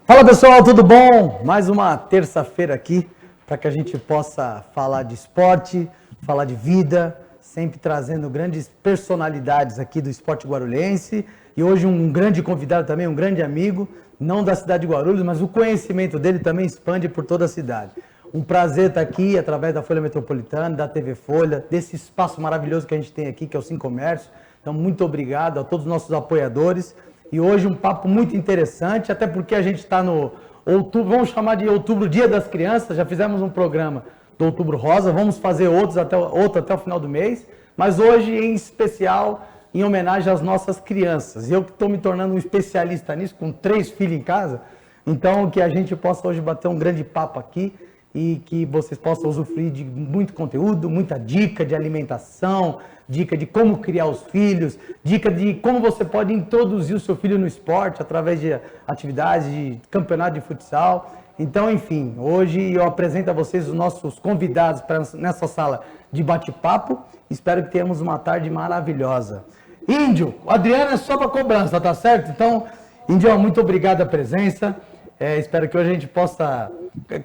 Fala pessoal, tudo bom? Mais uma terça-feira aqui para que a gente possa falar de esporte, falar de vida, sempre trazendo grandes personalidades aqui do esporte guarulhense. E hoje um grande convidado também, um grande amigo, não da cidade de Guarulhos, mas o conhecimento dele também expande por toda a cidade. Um prazer estar aqui através da Folha Metropolitana, da TV Folha, desse espaço maravilhoso que a gente tem aqui, que é o Sim Comércio. Então, muito obrigado a todos os nossos apoiadores. E hoje um papo muito interessante, até porque a gente está no outubro, vamos chamar de outubro, Dia das Crianças, já fizemos um programa do Outubro Rosa, vamos fazer outro até o final do mês, mas hoje em especial em homenagem às nossas crianças. Eu que estou me tornando um especialista nisso, com 3 filhos em casa, então que a gente possa hoje bater um grande papo aqui e que vocês possam usufruir de muito conteúdo, muita dica de alimentação, dica de como criar os filhos, dica de como você pode introduzir o seu filho no esporte através de atividades, de campeonato de futsal. Então, enfim, hoje eu apresento a vocês os nossos convidados nessa sala de bate-papo. Espero que tenhamos uma tarde maravilhosa. Índio, o Adriano é só para cobrança, tá certo? Então, Índio, muito obrigado pela presença. Espero que hoje a gente possa,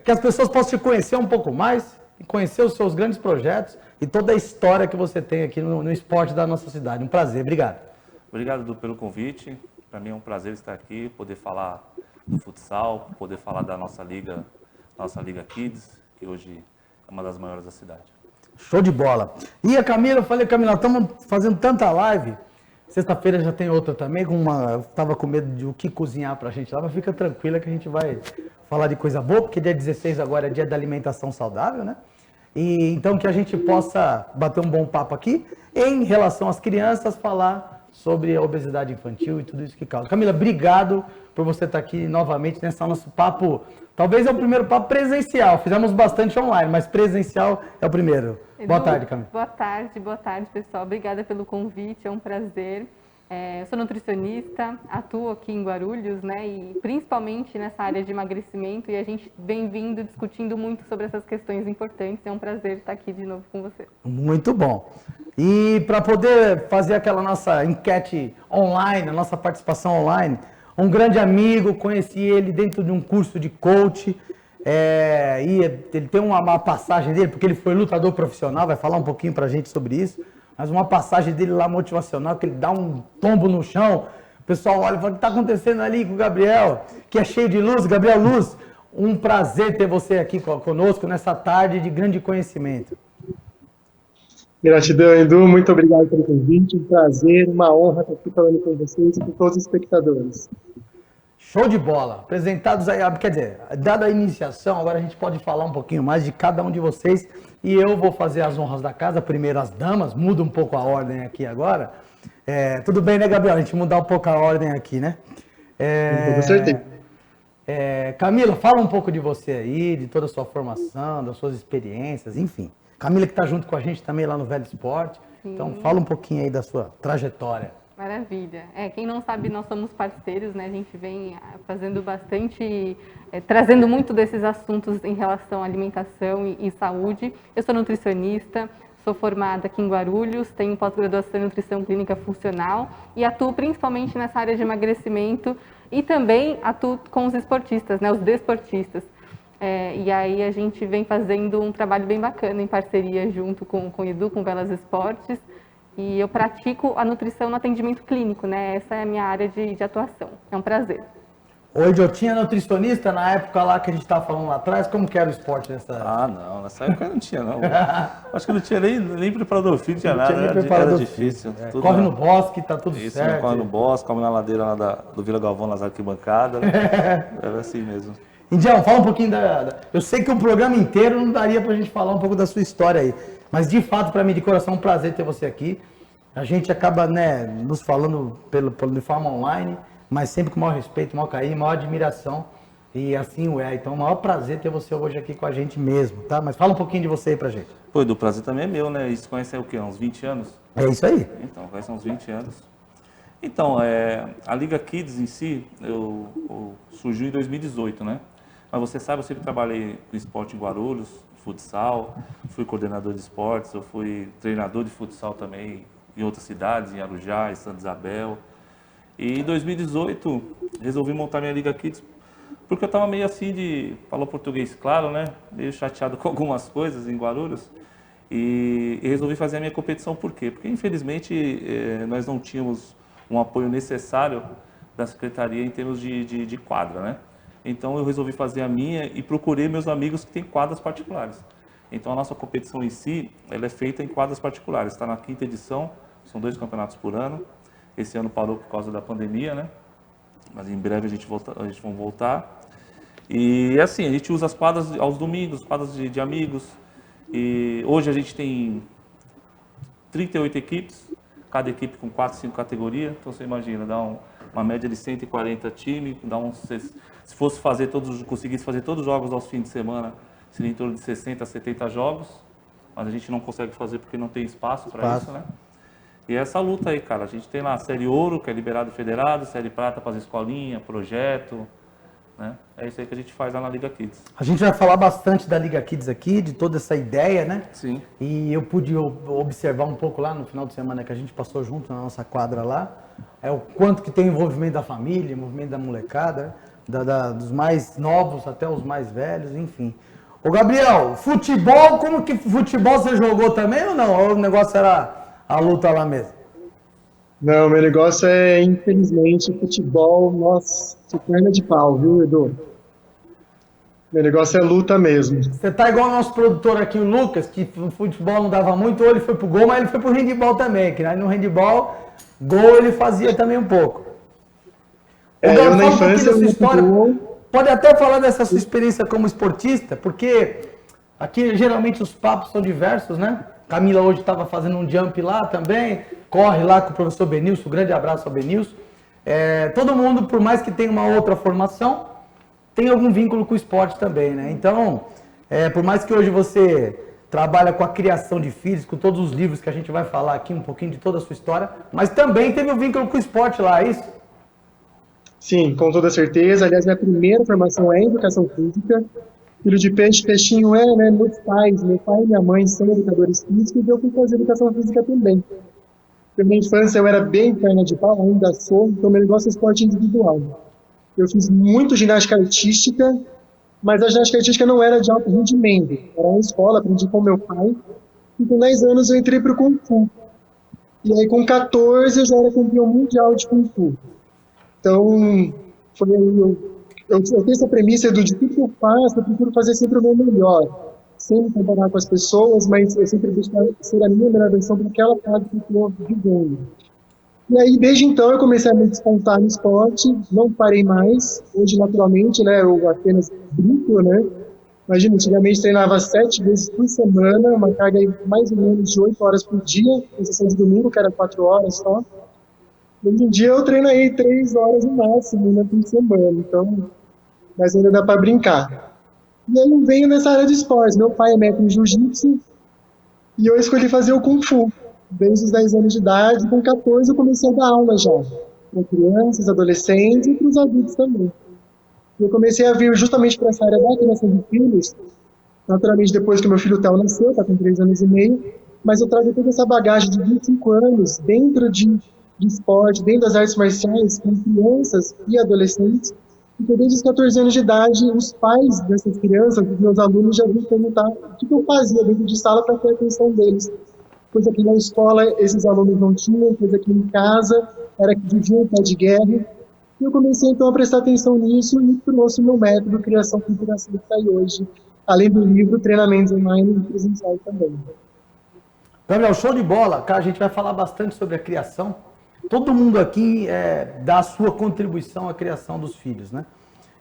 que as pessoas possam te conhecer um pouco mais, conhecer os seus grandes projetos e toda a história que você tem aqui no esporte da nossa cidade. Um prazer, obrigado. Obrigado, Edu, pelo convite. Para mim é um prazer estar aqui, poder falar do futsal, poder falar da nossa Liga Kids, que hoje é uma das maiores da cidade. Show de bola. E a Camila, eu falei, Camila, estamos fazendo tanta live. Sexta-feira já tem outra também, eu estava com medo de o que cozinhar para a gente lá, mas fica tranquila que a gente vai falar de coisa boa, porque dia 16 agora é dia da alimentação saudável, né? E então que a gente possa bater um bom papo aqui, em relação às crianças, falar sobre a obesidade infantil e tudo isso que causa. Camila, obrigado por você estar aqui novamente nesse nosso papo. Talvez é o primeiro papo presencial, fizemos bastante online, mas presencial é o primeiro. Edu, boa tarde, Camila. Boa tarde, pessoal. Obrigada pelo convite, é um prazer. Eu sou nutricionista, atuo aqui em Guarulhos, né, e principalmente nessa área de emagrecimento, e a gente vem vindo discutindo muito sobre essas questões importantes. É um prazer estar aqui de novo com você. Muito bom. E para poder fazer aquela nossa enquete online, a nossa participação online, um grande amigo, conheci ele dentro de um curso de coach, e ele tem uma passagem dele, porque ele foi lutador profissional, vai falar um pouquinho para a gente sobre isso, mas uma passagem dele lá motivacional, que ele dá um tombo no chão, o pessoal olha e fala, o que está acontecendo ali com o Gabriel, que é cheio de luz, Gabriel Luz, um prazer ter você aqui conosco nessa tarde de grande conhecimento. Gratidão, Edu, muito obrigado pelo convite, um prazer, uma honra estar aqui falando com vocês e com todos os espectadores. Show de bola, apresentados aí, quer dizer, dada a iniciação, agora a gente pode falar um pouquinho mais de cada um de vocês e eu vou fazer as honras da casa, primeiro as damas, muda um pouco a ordem aqui agora. Tudo bem, né, Gabriel? A gente mudar um pouco a ordem aqui, né? Com certeza. Camila, fala um pouco de você aí, de toda a sua formação, das suas experiências, enfim. Camila que está junto com a gente também lá no Velho Esporte, então fala um pouquinho aí da sua trajetória. Maravilha. Quem não sabe, nós somos parceiros, né? A gente vem fazendo bastante, trazendo muito desses assuntos em relação à alimentação e saúde. Eu sou nutricionista, sou formada aqui em Guarulhos, tenho pós-graduação em nutrição clínica funcional e atuo principalmente nessa área de emagrecimento e também atuo com os esportistas, né? Os desportistas. E aí a gente vem fazendo um trabalho bem bacana em parceria junto com o Edu, com Velas Esportes. E eu pratico a nutrição no atendimento clínico, né? Essa é a minha área de atuação. É um prazer. Hoje eu tinha nutricionista na época lá que a gente estava falando lá atrás. Como que era o esporte nessa época? Ah, não. Nessa época não tinha, não. Acho que não tinha nem preparador físico, tinha nada. Era difícil. Corre no bosque, tá tudo Isso, certo. Corre no bosque, come na ladeira lá do Vila Galvão, nas arquibancadas. Era assim mesmo. Indião, fala um pouquinho Eu sei que o programa inteiro não daria pra gente falar um pouco da sua história aí. Mas, de fato, para mim, de coração, é um prazer ter você aqui. A gente acaba, né, nos falando de forma online, mas sempre com o maior respeito, maior carinho, maior admiração. E assim o é. Então, é um maior prazer ter você hoje aqui com a gente mesmo, tá? Mas fala um pouquinho de você aí pra gente. Pô, Edu, o prazer também é meu, né? Isso conhece o quê? Uns 20 anos? É isso aí. Então, conhece uns 20 anos. Então, a Liga Kids em si, surgiu em 2018, né? Mas você sabe, eu sempre trabalhei com esporte em Guarulhos, futsal, fui coordenador de esportes, eu fui treinador de futsal também em outras cidades, em Arujá, em Santa Isabel. E em 2018, resolvi montar minha Liga Kids Porque eu estava meio assim falou português claro, né? Meio chateado com algumas coisas em Guarulhos. E resolvi fazer a minha competição. Por quê? Porque, infelizmente, nós não tínhamos um apoio necessário da secretaria em termos de quadra, né? Então, eu resolvi fazer a minha e procurei meus amigos que têm quadras particulares. Então, a nossa competição em si, ela é feita em quadras particulares. Está na 5ª edição, são 2 campeonatos por ano. Esse ano parou por causa da pandemia, né? Mas em breve a gente vai voltar. E assim, a gente usa as quadras aos domingos, quadras de amigos. E hoje a gente tem 38 equipes, cada equipe com 4, 5 categorias. Então você imagina, dá uma média de 140 times, se fosse conseguisse fazer todos os jogos aos fins de semana, seria em torno de 60, 70 jogos. Mas a gente não consegue fazer porque não tem espaço para isso, né? E essa luta aí, cara, a gente tem lá a Série Ouro, que é liberado e federado, Série Prata para as escolinhas, projeto, né? É isso aí que a gente faz lá na Liga Kids. A gente vai falar bastante da Liga Kids aqui, de toda essa ideia, né? Sim. E eu pude observar um pouco lá no final de semana que a gente passou junto na nossa quadra lá, o quanto que tem envolvimento da família, envolvimento da molecada, dos mais novos até os mais velhos, enfim. Ô Gabriel, futebol, como que futebol você jogou também ou não? Ou o negócio era a luta lá mesmo? Não, meu negócio é, infelizmente, futebol, nossa, perna de pau, viu, Edu? Meu negócio é luta mesmo. Você tá igual o nosso produtor aqui, o Lucas, que o futebol não dava muito, ou ele foi pro gol, mas ele foi pro handebol também, que aí no handebol, gol ele fazia também um pouco. Eu na infância eu ia pro gol. Pode até falar dessa sua experiência como esportista, porque aqui geralmente os papos são diversos, né? Camila hoje estava fazendo um jump lá também, corre lá com o professor Benilson, um grande abraço ao Benilson. Todo mundo, por mais que tenha uma outra formação, tem algum vínculo com o esporte também, né? Então, por mais que hoje você trabalha com a criação de filhos, com todos os livros que a gente vai falar aqui, um pouquinho de toda a sua história, mas também teve um vínculo com o esporte lá, é isso? Sim, com toda certeza. Aliás, minha primeira formação é em educação física. Filho de peixe, peixinho né? Meus pais, meu pai e minha mãe são educadores físicos e eu fui fazer educação física também. Na minha infância eu era bem perna de pau, ainda sou, então meu negócio é esporte individual. Eu fiz muito ginástica artística, mas a ginástica artística não era de alto rendimento. Era uma escola, aprendi com meu pai. E com 10 anos eu entrei para o Kung Fu. E aí com 14 eu já era campeão mundial de Kung Fu. Então, eu tenho essa premissa de tudo que eu faço, eu procuro fazer sempre o meu melhor. Sem comparar com as pessoas, mas eu sempre busco ser a minha melhor versão para aquela fase que eu estou vivendo. E aí, desde então, eu comecei a me despontar no esporte, não parei mais. Hoje, naturalmente, né, eu apenas brinco, né? Imagina, antigamente treinava 7 vezes por semana, uma carga aí mais ou menos de 8 horas por dia, com exceção de domingo, que era 4 horas só. Hoje em dia eu treino aí 3 horas no máximo, né, por semana, então, mas ainda dá para brincar. E aí eu venho nessa área de esportes. Meu pai é mestre em jiu-jitsu e eu escolhi fazer o Kung Fu. Desde os 10 anos de idade, com 14 eu comecei a dar aula já, para crianças, adolescentes e para os adultos também. Eu comecei a vir justamente para essa área da criação de filhos, naturalmente depois que meu filho Theo nasceu, está com 3 anos e meio, mas eu trago toda essa bagagem de 25 anos dentro de esporte, dentro das artes marciais, com crianças e adolescentes, porque desde os 14 anos de idade, os pais dessas crianças, dos meus alunos, já vinham perguntar o que eu fazia dentro de sala para ter a atenção deles. Coisa que na escola esses alunos não tinham, coisa que em casa era que viviam o pé de guerra. E eu comecei então a prestar atenção nisso e trouxe o meu método Criação com Inspiração que está aí hoje, além do livro Treinamentos Online e Presencial também. Gabriel, show de bola. Cara, a gente vai falar bastante sobre a criação. Todo mundo aqui dá a sua contribuição à criação dos filhos, né?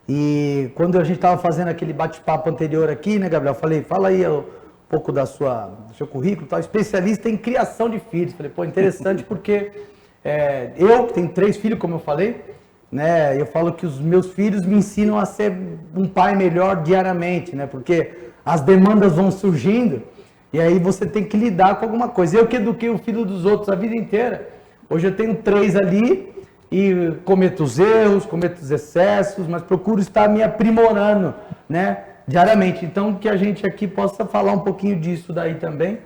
E quando a gente estava fazendo aquele bate-papo anterior aqui, né, Gabriel? Falei, fala aí um pouco do seu currículo, tal, especialista em criação de filhos. Falei, pô, interessante porque eu tenho 3 filhos, como eu falei, né? Eu falo que os meus filhos me ensinam a ser um pai melhor diariamente, né? Porque as demandas vão surgindo e aí você tem que lidar com alguma coisa. Eu que eduquei o filho dos outros a vida inteira. Hoje eu tenho 3 ali e cometo os erros, cometo os excessos, mas procuro estar me aprimorando, né, diariamente. Então, que a gente aqui possa falar um pouquinho disso daí também.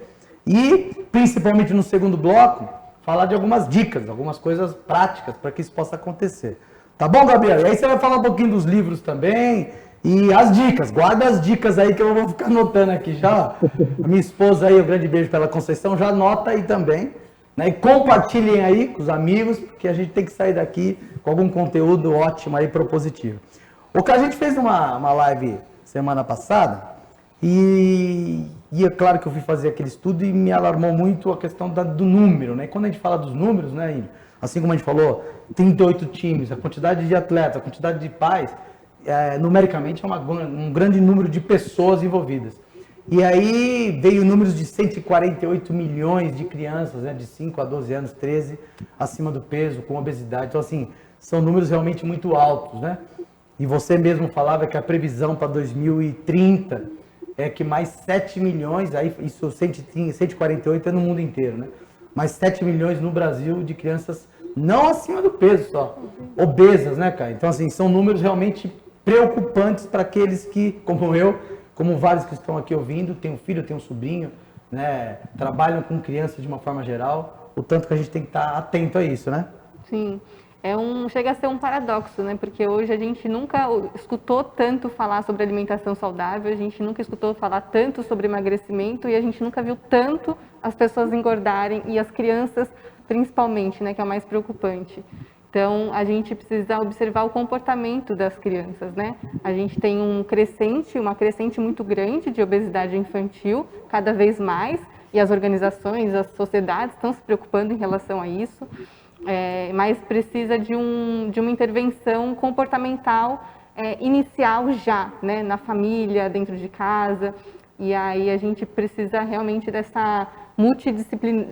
E, principalmente no segundo bloco, falar de algumas dicas, algumas coisas práticas para que isso possa acontecer. Tá bom, Gabriel? E aí você vai falar um pouquinho dos livros também e as dicas. Guarda as dicas aí que eu vou ficar anotando aqui já. A minha esposa aí, um grande beijo pela Conceição, já anota aí também. Né? E compartilhem aí com os amigos, porque a gente tem que sair daqui com algum conteúdo ótimo aí, propositivo. O que a gente fez uma live semana passada e é claro que eu fui fazer aquele estudo e me alarmou muito a questão do número, né? E quando a gente fala dos números, né, Índio? Assim como a gente falou, 38 times, a quantidade de atletas, a quantidade de pais, numericamente é um grande número de pessoas envolvidas. E aí veio números de 148 milhões de crianças, né, de 5 a 12 anos, 13, acima do peso, com obesidade. Então, assim, são números realmente muito altos, né? E você mesmo falava que a previsão para 2030 é que mais 7 milhões, aí isso 148 é no mundo inteiro, né? Mais 7 milhões no Brasil de crianças não acima do peso só, obesas, né, cara? Então, assim, são números realmente preocupantes para aqueles que, como eu, como vários que estão aqui ouvindo, tem um filho, tem um sobrinho, né, trabalham com crianças de uma forma geral, o tanto que a gente tem que estar atento a isso, né? Sim, chega a ser um paradoxo, né? Porque hoje a gente nunca escutou tanto falar sobre alimentação saudável, a gente nunca escutou falar tanto sobre emagrecimento e a gente nunca viu tanto as pessoas engordarem e as crianças principalmente, né? Que é o mais preocupante. Então, a gente precisa observar o comportamento das crianças, né? A gente tem uma crescente muito grande de obesidade infantil, cada vez mais, e as organizações, as sociedades estão se preocupando em relação a isso, mas precisa de uma intervenção comportamental inicial já, né? Na família, dentro de casa, e aí a gente precisa realmente dessa multidisciplina,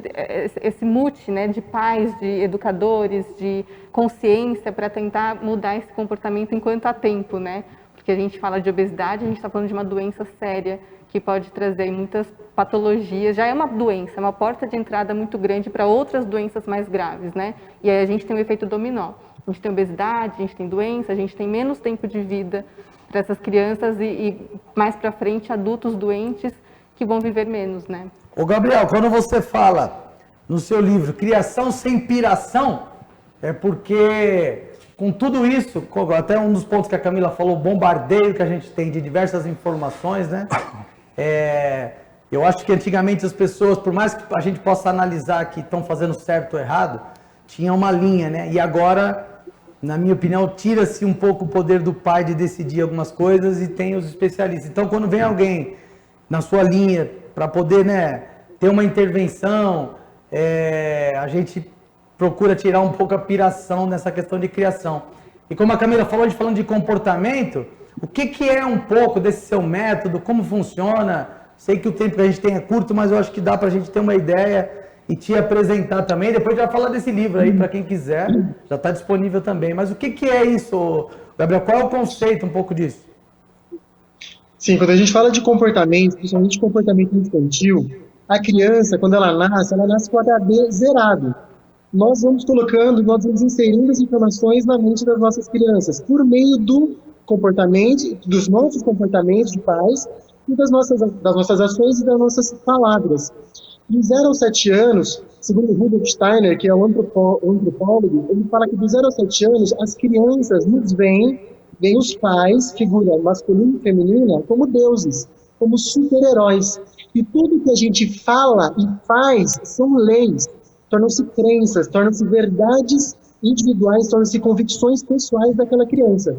esse multi, né, de pais, de educadores, de consciência para tentar mudar esse comportamento enquanto há tempo, né? Porque a gente fala de obesidade, a gente está falando de uma doença séria que pode trazer muitas patologias. Já é uma doença, é uma porta de entrada muito grande para outras doenças mais graves, né? E aí a gente tem um efeito dominó. A gente tem obesidade, a gente tem doença, a gente tem menos tempo de vida para essas crianças e mais para frente adultos doentes que vão viver menos, né? Ô Gabriel, quando você fala no seu livro Criação Sem Piração, é porque com tudo isso, até um dos pontos que a Camila falou, o bombardeio que a gente tem de diversas informações, né? Eu acho que antigamente as pessoas, por mais que a gente possa analisar que estão fazendo certo ou errado, tinha uma linha, né? E agora, na minha opinião, tira-se um pouco o poder do pai de decidir algumas coisas e tem os especialistas. Então, quando vem alguém na sua linha para poder, né, ter uma intervenção, a gente procura tirar um pouco a piração nessa questão de criação. E como a Camila falou, a gente falando de comportamento, o que é um pouco desse seu método, como funciona? Sei que o tempo que a gente tem é curto, mas eu acho que dá para a gente ter uma ideia e te apresentar também. Depois a gente vai falar desse livro aí, para quem quiser, já está disponível também. Mas o que é isso, Gabriel? Qual é o conceito um pouco disso? Sim, quando a gente fala de comportamento, principalmente comportamento infantil, a criança, quando ela nasce com o HD zerado. Nós vamos inserindo as informações na mente das nossas crianças, por meio do comportamento, dos nossos comportamentos de pais, e das nossas ações e das nossas palavras. De 0 aos 7 anos, segundo Rudolf Steiner, que é um antropólogo, ele fala que de 0 aos 7 anos, as crianças nos veem os pais, figura masculina e feminina, como deuses, como super-heróis. E tudo que a gente fala e faz são leis, tornam-se crenças, tornam-se verdades individuais, tornam-se convicções pessoais daquela criança.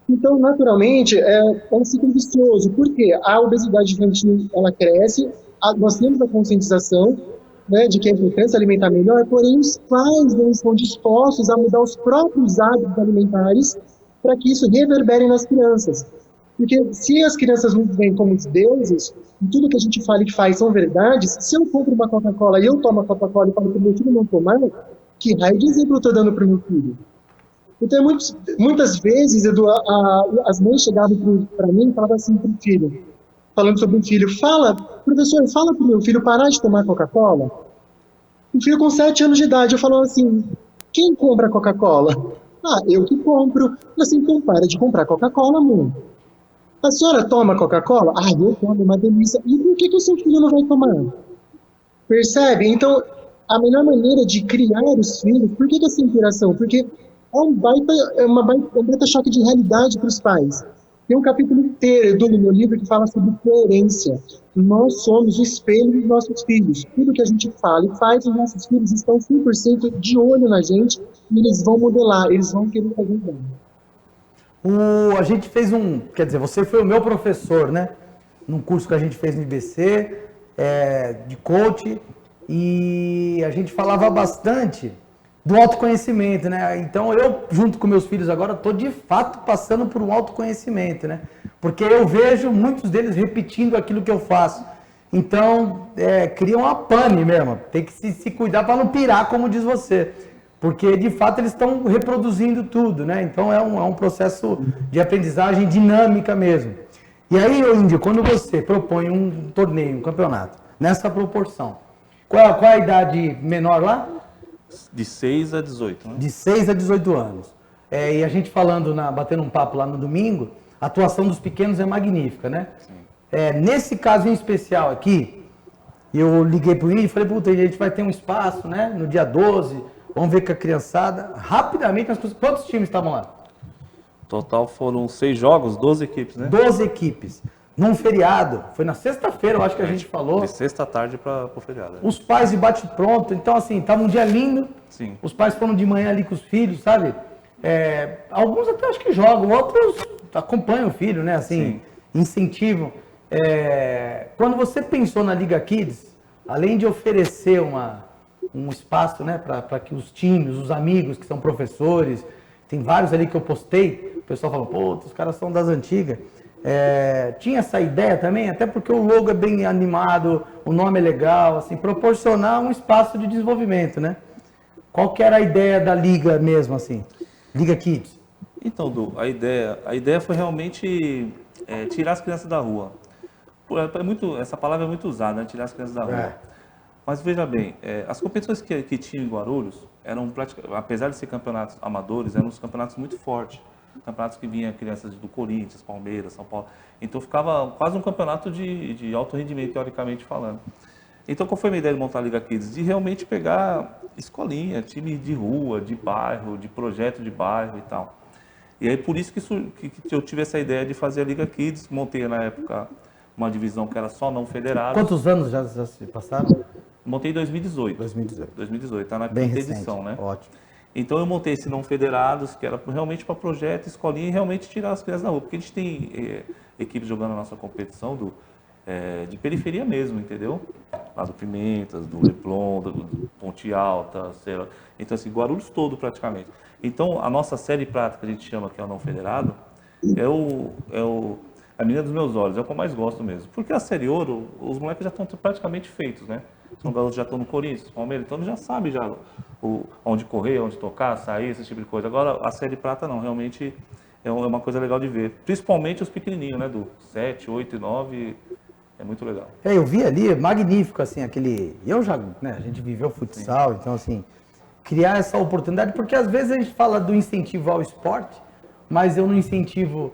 Então, naturalmente, é um ciclo vicioso. Por quê? A obesidade infantil, ela cresce, nós temos a conscientização, né, de que é importante alimentar melhor, porém os pais não estão dispostos a mudar os próprios hábitos alimentares para que isso reverbere nas crianças. Porque se as crianças nos veem como os deuses, e tudo que a gente fala e faz são verdades, se eu compro uma Coca-Cola e eu tomo a Coca-Cola e falo para o meu filho não tomar, que raio de exemplo eu estou dando para o meu filho? Então, muitas vezes, Edu, as mães chegavam para mim e falavam assim para o filho, falando sobre o filho, professor, fala para o meu filho parar de tomar Coca-Cola. O filho com 7 anos de idade, eu falava assim, quem compra Coca-Cola? Eu que compro. Assim, então para de comprar Coca-Cola, mãe. A senhora toma Coca-Cola? Eu tomo, é uma delícia. E por que o seu filho não vai tomar? Percebe? Então, a melhor maneira de criar os filhos, por que essa interação? Porque um baita choque de realidade para os pais. Tem um capítulo inteiro, Edu, no meu livro, que fala sobre coerência. Nós somos o espelho dos nossos filhos. Tudo que a gente fala e faz, os nossos filhos estão 100% de olho na gente e eles vão modelar, eles vão querer fazer igual. A gente fez quer dizer, você foi o meu professor, né? Num curso que a gente fez no IBC, de coach, e a gente falava bastante do autoconhecimento, né? Então eu, junto com meus filhos agora, estou de fato passando por um autoconhecimento, né? Porque eu vejo muitos deles repetindo aquilo que eu faço. Então, cria uma pane mesmo, tem que se cuidar para não pirar, como diz você. Porque, de fato, eles estão reproduzindo tudo, né? Então, é um processo de aprendizagem dinâmica mesmo. E aí, Índio, quando você propõe um torneio, um campeonato, nessa proporção, qual a idade menor lá? De 6 a 18, né? De 6 a 18 anos. E a gente batendo um papo lá no domingo, a atuação dos pequenos é magnífica, né? Nesse caso em especial aqui, eu liguei pro Índio e falei, puta, a gente vai ter um espaço, né? No dia 12, vamos ver com a criançada. Rapidamente, quantos times estavam lá? Total foram 6 jogos, 12 equipes, né? 12 equipes. Num feriado, foi na sexta-feira, eu acho que a gente falou. De sexta à tarde para o feriado. Os pais de bate-pronto, então assim, estava um dia lindo. Sim. Os pais foram de manhã ali com os filhos, sabe? Alguns até acho que jogam, outros acompanham o filho, né? Assim, sim, incentivam. Quando você pensou na Liga Kids, além de oferecer um espaço, né, para que os times, os amigos que são professores, tem vários ali que eu postei, o pessoal fala, pô, os caras são das antigas. Tinha essa ideia também, até porque o logo é bem animado, o nome é legal, assim, proporcionar um espaço de desenvolvimento, né? Qual que era a ideia da Liga mesmo, assim? Liga Kids. Então, Du, a ideia foi realmente tirar as crianças da rua. Essa palavra é muito usada, né? Tirar as crianças da rua. Mas veja bem, as competições que tinham em Guarulhos, apesar de ser campeonatos amadores, eram uns campeonatos muito fortes. Campeonatos que vinham crianças do Corinthians, Palmeiras, São Paulo. Então ficava quase um campeonato de alto rendimento, teoricamente falando. Então qual foi a minha ideia de montar a Liga Kids? De realmente pegar escolinha, time de rua, de bairro, de projeto de bairro e tal. E aí por isso que eu tive essa ideia de fazer a Liga Kids. Montei na época uma divisão que era só não federados. Quantos anos já se passaram? Montei em 2018. 2018, está na quinta edição, né? Ótimo. Então eu montei esse não federados, que era realmente para projeto, escolinha e realmente tirar as crianças da rua. Porque a gente tem equipes jogando a nossa competição de periferia mesmo, entendeu? Lá do Pimentas, do Leblon, do Ponte Alta, sei lá. Então assim, Guarulhos todo praticamente. Então a nossa série prata, que a gente chama que é o não federado, a menina dos meus olhos, é o que eu mais gosto mesmo. Porque a série ouro, os moleques já estão praticamente feitos, né? São garotos já estão no Corinthians, Palmeiras, então eles já sabem onde correr, onde tocar, sair, esse tipo de coisa. Agora, a série prata não, realmente é uma coisa legal de ver. Principalmente os pequenininhos, né, do 7, 8 e 9, é muito legal. Eu vi ali, magnífico, assim, a gente viveu futsal, sim. Então, assim, criar essa oportunidade, porque às vezes a gente fala do incentivo ao esporte, mas eu não incentivo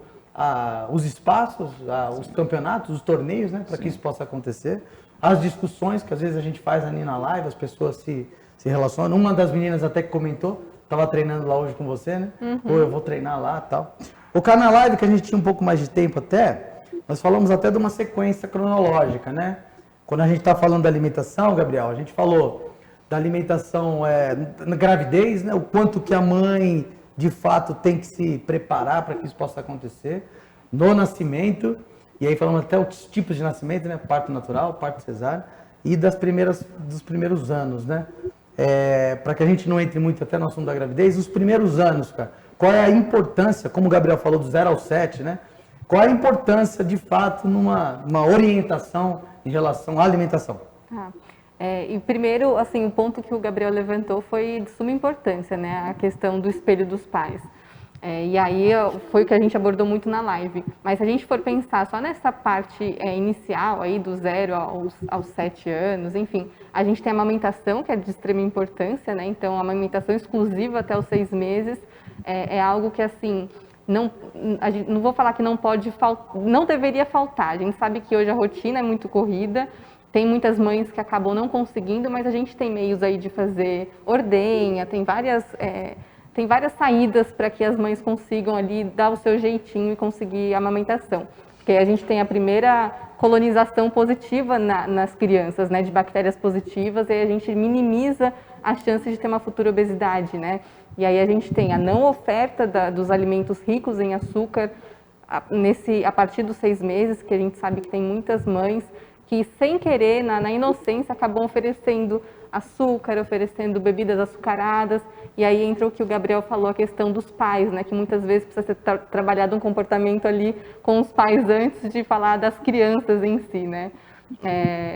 os espaços, os campeonatos, os torneios, né, para que isso possa acontecer. As discussões que às vezes a gente faz ali na live, as pessoas se relacionam. Uma das meninas até que comentou, estava treinando lá hoje com você, né? Ou eu vou treinar lá e tal. O cara na live, que a gente tinha um pouco mais de tempo até, nós falamos até de uma sequência cronológica, né? Quando a gente está falando da alimentação, Gabriel, a gente falou da alimentação na gravidez, né? O quanto que a mãe, de fato, tem que se preparar para que isso possa acontecer. No nascimento, e aí falamos até os tipos de nascimento, né? Parto natural, parto cesárea, e dos primeiros anos, né? Para que a gente não entre muito até no assunto da gravidez, os primeiros anos, cara, qual é a importância, como o Gabriel falou, do 0 ao 7, né? Qual é a importância, de fato, numa orientação em relação à alimentação? E primeiro, assim, o ponto que o Gabriel levantou foi de suma importância, né? A questão do espelho dos pais. E aí foi o que a gente abordou muito na live. Mas se a gente for pensar só nessa parte inicial, aí do 0 aos 7 anos, enfim, a gente tem a amamentação, que é de extrema importância, né? Então, a amamentação exclusiva até os 6 meses é algo que, assim, não vou falar que não deveria faltar. A gente sabe que hoje a rotina é muito corrida, tem muitas mães que acabam não conseguindo, mas a gente tem meios aí de fazer ordenha, tem várias tem várias saídas para que as mães consigam ali dar o seu jeitinho e conseguir a amamentação. Porque a gente tem a primeira colonização positiva nas crianças, né, de bactérias positivas, e aí a gente minimiza a chance de ter uma futura obesidade, né? E aí a gente tem a não oferta dos alimentos ricos em açúcar a partir dos 6 meses, que a gente sabe que tem muitas mães que, sem querer, na inocência, acabam oferecendo açúcar, oferecendo bebidas açucaradas, e aí entra o que o Gabriel falou, a questão dos pais, né, que muitas vezes precisa ser trabalhado um comportamento ali com os pais antes de falar das crianças em si, né.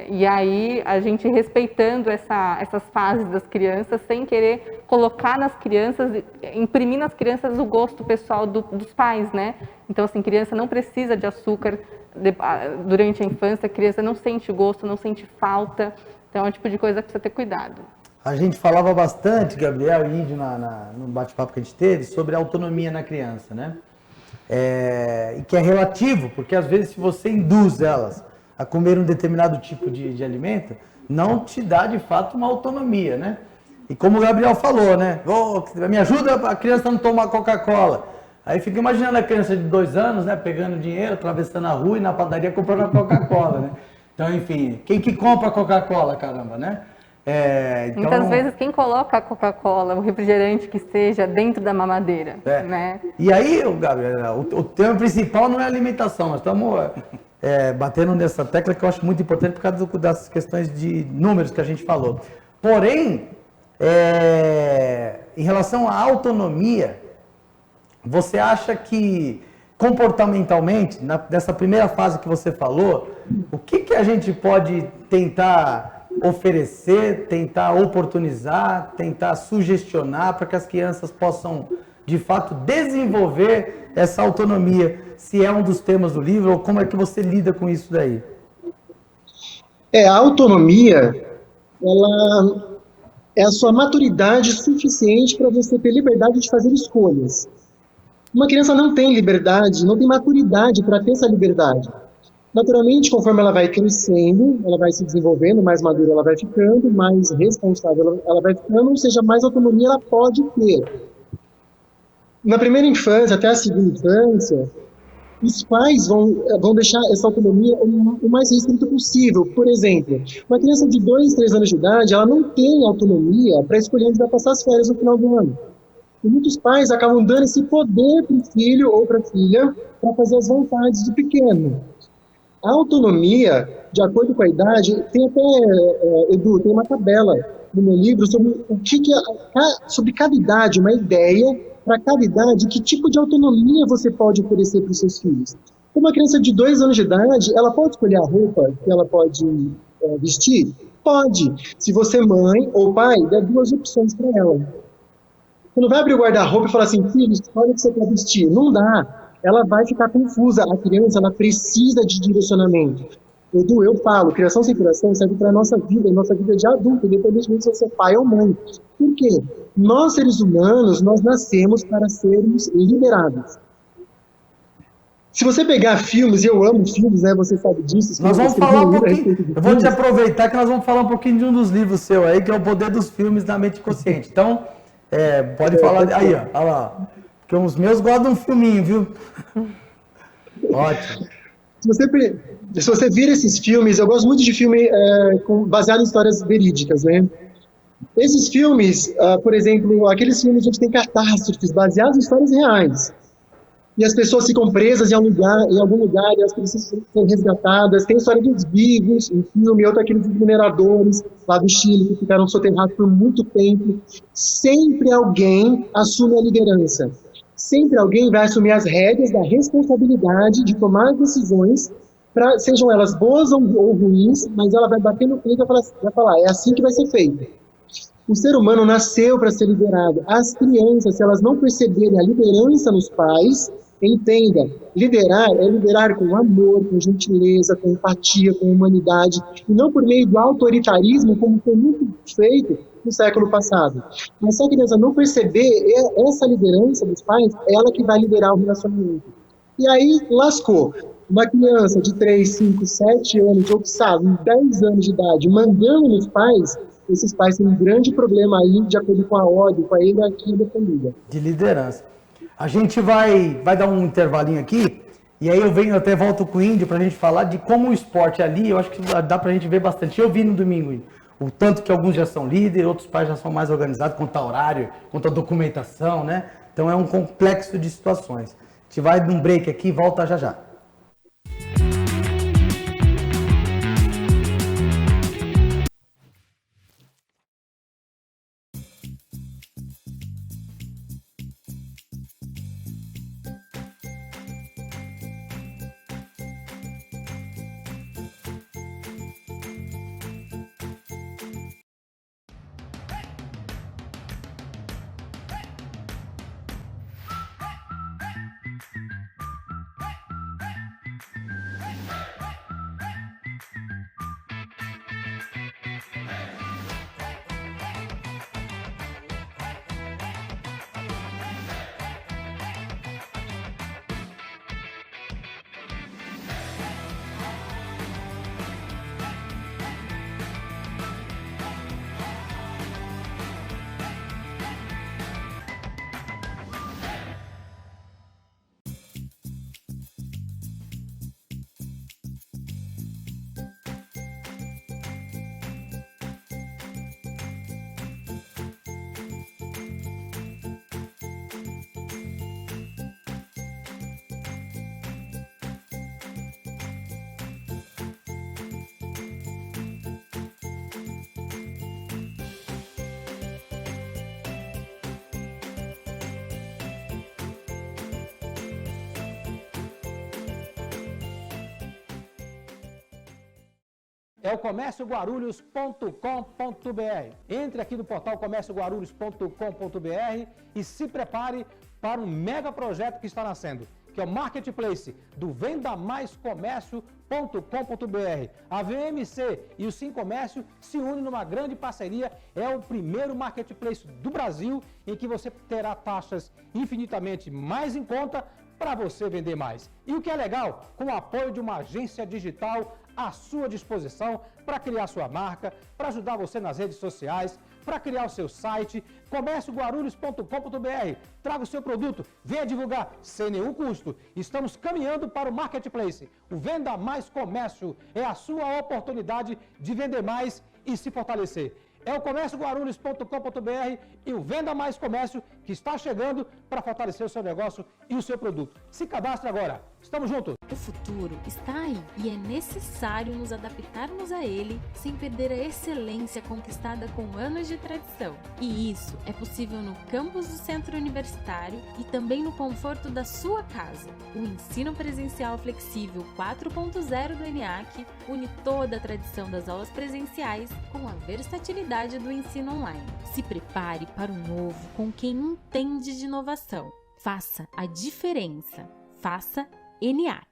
E aí a gente respeitando essas fases das crianças, sem querer colocar nas crianças, imprimir nas crianças o gosto pessoal dos pais, né. Então, assim, criança não precisa de açúcar durante a infância, a criança não sente gosto, não sente falta. Então, é o tipo de coisa que precisa ter cuidado. A gente falava bastante, Gabriel e Índio, no bate-papo que a gente teve, sobre a autonomia na criança, né? E que é relativo, porque às vezes se você induz elas a comer um determinado tipo de alimento, não te dá de fato uma autonomia, né? E como o Gabriel falou, né? Me ajuda a criança a não tomar Coca-Cola. Aí fica imaginando a criança de 2 anos, né? Pegando dinheiro, atravessando a rua e na padaria comprando a Coca-Cola, né? Então, enfim, quem que compra a Coca-Cola, caramba, né? Então... Muitas vezes quem coloca a Coca-Cola, o refrigerante que seja, dentro da mamadeira, né? E aí, Gabriel, o tema principal não é alimentação, nós estamos batendo nessa tecla que eu acho muito importante por causa das questões de números que a gente falou. Porém, em relação à autonomia, você acha que comportamentalmente, nessa primeira fase que você falou, o que a gente pode tentar oferecer, tentar oportunizar, tentar sugestionar para que as crianças possam, de fato, desenvolver essa autonomia? Se é um dos temas do livro, ou como é que você lida com isso daí? A autonomia, ela é a sua maturidade suficiente para você ter liberdade de fazer escolhas. Uma criança não tem liberdade, não tem maturidade para ter essa liberdade. Naturalmente, conforme ela vai crescendo, ela vai se desenvolvendo, mais madura ela vai ficando, mais responsável ela vai ficando, ou seja, mais autonomia ela pode ter. Na primeira infância, até a segunda infância, os pais vão deixar essa autonomia o mais restrito possível. Por exemplo, uma criança de 2, 3 anos de idade, ela não tem autonomia para escolher onde vai passar as férias no final do ano. E muitos pais acabam dando esse poder para o filho ou para a filha para fazer as vontades do pequeno. A autonomia, de acordo com a idade, tem até, Edu, tem uma tabela no meu livro sobre sobre cada idade, uma ideia para cada idade, que tipo de autonomia você pode oferecer para os seus filhos. Uma criança de 2 anos de idade, ela pode escolher a roupa que ela pode vestir? Pode. Se você, mãe ou pai, der 2 opções para ela. Você não vai abrir o guarda-roupa e falar assim, filho, escolhe o que você quer vestir. Não dá. Ela vai ficar confusa. A criança, ela precisa de direcionamento. Edu, eu falo, criação sem criação serve para a nossa vida de adulto, independentemente se você é pai ou mãe. Por quê? Nós, seres humanos, nós nascemos para sermos liberados. Se você pegar filmes, e eu amo filmes, né? Você sabe disso. Nós vamos falar um pouquinho, eu vou te aproveitar que nós vamos falar um pouquinho de um dos livros seu aí, que é O Poder dos Filmes da Mente Consciente. Então, pode falar aí, ó, olha lá. Porque os meus gostam de um filminho, viu? Ótimo. Se você vira esses filmes, eu gosto muito de filme baseado em histórias verídicas, né? Esses filmes, por exemplo, aqueles filmes onde tem catástrofes baseados em histórias reais. E as pessoas ficam presas em algum lugar, e as precisam ser resgatadas. Tem a história dos vivos, um filme, outro aqueles mineradores lá do Chile, que ficaram soterrados por muito tempo. Sempre alguém assume a liderança. Sempre alguém vai assumir as rédeas da responsabilidade de tomar as decisões, sejam elas boas ou ruins, mas ela vai bater no peito e vai falar, é assim que vai ser feito. O ser humano nasceu para ser liderado. As crianças, se elas não perceberem a liderança nos pais, entenda, liderar é liderar com amor, com gentileza, com empatia, com humanidade, e não por meio do autoritarismo, como foi muito feito no século passado. Mas se a criança não perceber essa liderança dos pais, é ela que vai liderar o relacionamento. E aí, lascou. Uma criança de 3, 5, 7 anos, ou sabe, 10 anos de idade, mandando nos pais, esses pais têm um grande problema aí, de acordo com a ordem, com a hierarquia da família. De liderança. A gente vai dar um intervalinho aqui, e aí eu venho até volto com o Índio para a gente falar de como o esporte ali, eu acho que dá para a gente ver bastante. Eu vi no domingo, Índio, o tanto que alguns já são líderes, outros pais já são mais organizados quanto a horário, quanto a documentação, né? Então é um complexo de situações. A gente vai num break aqui e volta já já. É o comércioguarulhos.com.br. Entre aqui no portal comércioguarulhos.com.br e se prepare para um mega projeto que está nascendo, que é o Marketplace do vendamaiscomércio.com.br. A VMC e o Sim Comércio se unem numa grande parceria. É o primeiro marketplace do Brasil em que você terá taxas infinitamente mais em conta para você vender mais. E o que é legal, com o apoio de uma agência digital à sua disposição para criar sua marca, para ajudar você nas redes sociais, para criar o seu site, comércioguarulhos.com.br. Traga o seu produto, venha divulgar sem nenhum custo. Estamos caminhando para o Marketplace. O Venda Mais Comércio é a sua oportunidade de vender mais e se fortalecer. É o comércioguarulhos.com.br e o Venda Mais Comércio que está chegando para fortalecer o seu negócio e o seu produto. Se cadastre agora. Estamos juntos. O futuro está aí e é necessário nos adaptarmos a ele sem perder a excelência conquistada com anos de tradição. E isso é possível no campus do Centro Universitário e também no conforto da sua casa. O ensino presencial flexível 4.0 do ENIAC une toda a tradição das aulas presenciais com a versatilidade do ensino online. Se prepare para o novo com quem entende de inovação. Faça a diferença. Faça ENIAC.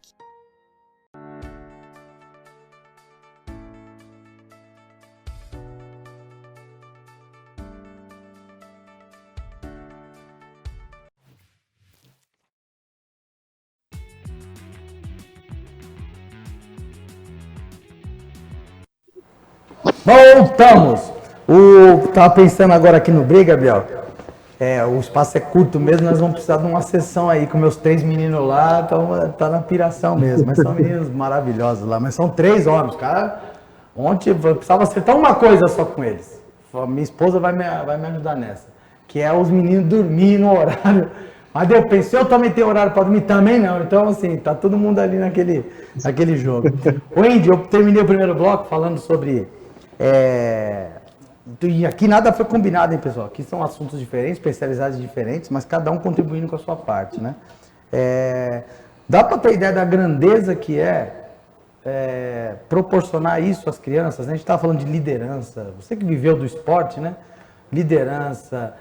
Voltamos! Tava pensando agora aqui no break, Gabriel. O espaço é curto mesmo, nós vamos precisar de uma sessão aí com meus 3 meninos lá, tá na piração mesmo, mas são meninos maravilhosos lá, mas são 3 homens, cara. Ontem eu precisava acertar uma coisa só com eles. Minha esposa vai me ajudar nessa, que é os meninos dormir no horário. Mas eu pensei, eu também tenho horário para dormir? Também não, então assim, tá todo mundo ali naquele jogo. O Indy, eu terminei o primeiro bloco falando sobre... E aqui nada foi combinado, hein, pessoal? Aqui são assuntos diferentes, especialidades diferentes, mas cada um contribuindo com a sua parte, né? Dá para ter ideia da grandeza que proporcionar isso às crianças, né? A gente estava falando de liderança, você que viveu do esporte, né? Liderança,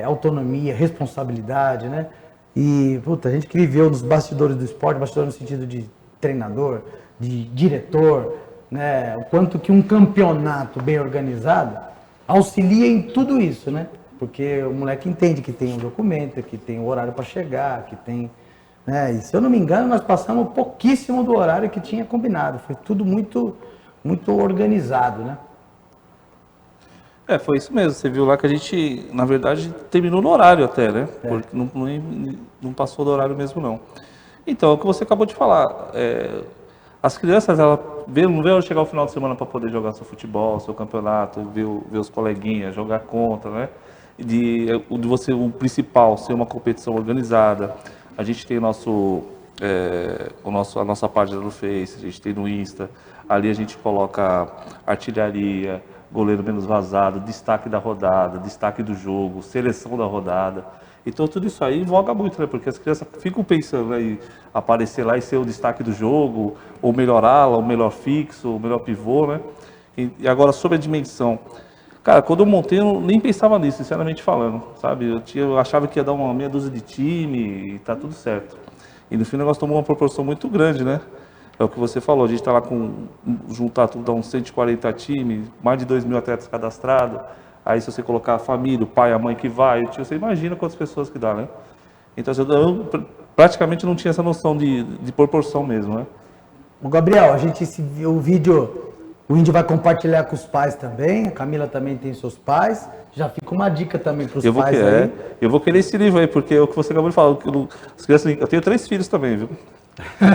autonomia, responsabilidade, né? E, a gente que viveu nos bastidores do esporte, bastidores no sentido de treinador, de diretor, né, o quanto que um campeonato bem organizado auxilia em tudo isso, né? Porque o moleque entende que tem um documento, que tem um horário para chegar, que tem... Né? E se eu não me engano, nós passamos pouquíssimo do horário que tinha combinado. Foi tudo muito, muito organizado, né? Foi isso mesmo. Você viu lá que a gente, na verdade, terminou no horário até, né? Porque não passou do horário mesmo, não. Então, é o que você acabou de falar. As crianças, não vê ela chegar ao final de semana para poder jogar seu futebol, seu campeonato, ver os coleguinhas, jogar contra, né? De você, o principal, ser uma competição organizada. A gente tem a nossa página no Face, a gente tem no Insta. Ali a gente coloca artilharia, goleiro menos vazado, destaque da rodada, destaque do jogo, seleção da rodada. Então tudo isso aí voga muito, né? Porque as crianças ficam pensando em aparecer lá e ser o destaque do jogo, ou melhor ala, ou melhor fixo, ou melhor pivô, né? E agora sobre a dimensão. Cara, quando eu montei, eu nem pensava nisso, sinceramente falando, sabe? Eu achava que ia dar uma meia dúzia de time e tá tudo certo. E no fim o negócio tomou uma proporção muito grande, né? É o que você falou, a gente tá lá juntar tudo, dá uns 140 times, mais de 2.000 atletas cadastrados. Aí se você colocar a família, o pai, a mãe que vai, você imagina quantas pessoas que dá, né? Então eu praticamente não tinha essa noção de proporção mesmo, né? Bom, Gabriel, o vídeo, o Índio vai compartilhar com os pais também, a Camila também tem seus pais, já fica uma dica também para os pais aí. Eu vou querer esse livro aí, porque é o que você acabou de falar, eu tenho 3 filhos também, viu?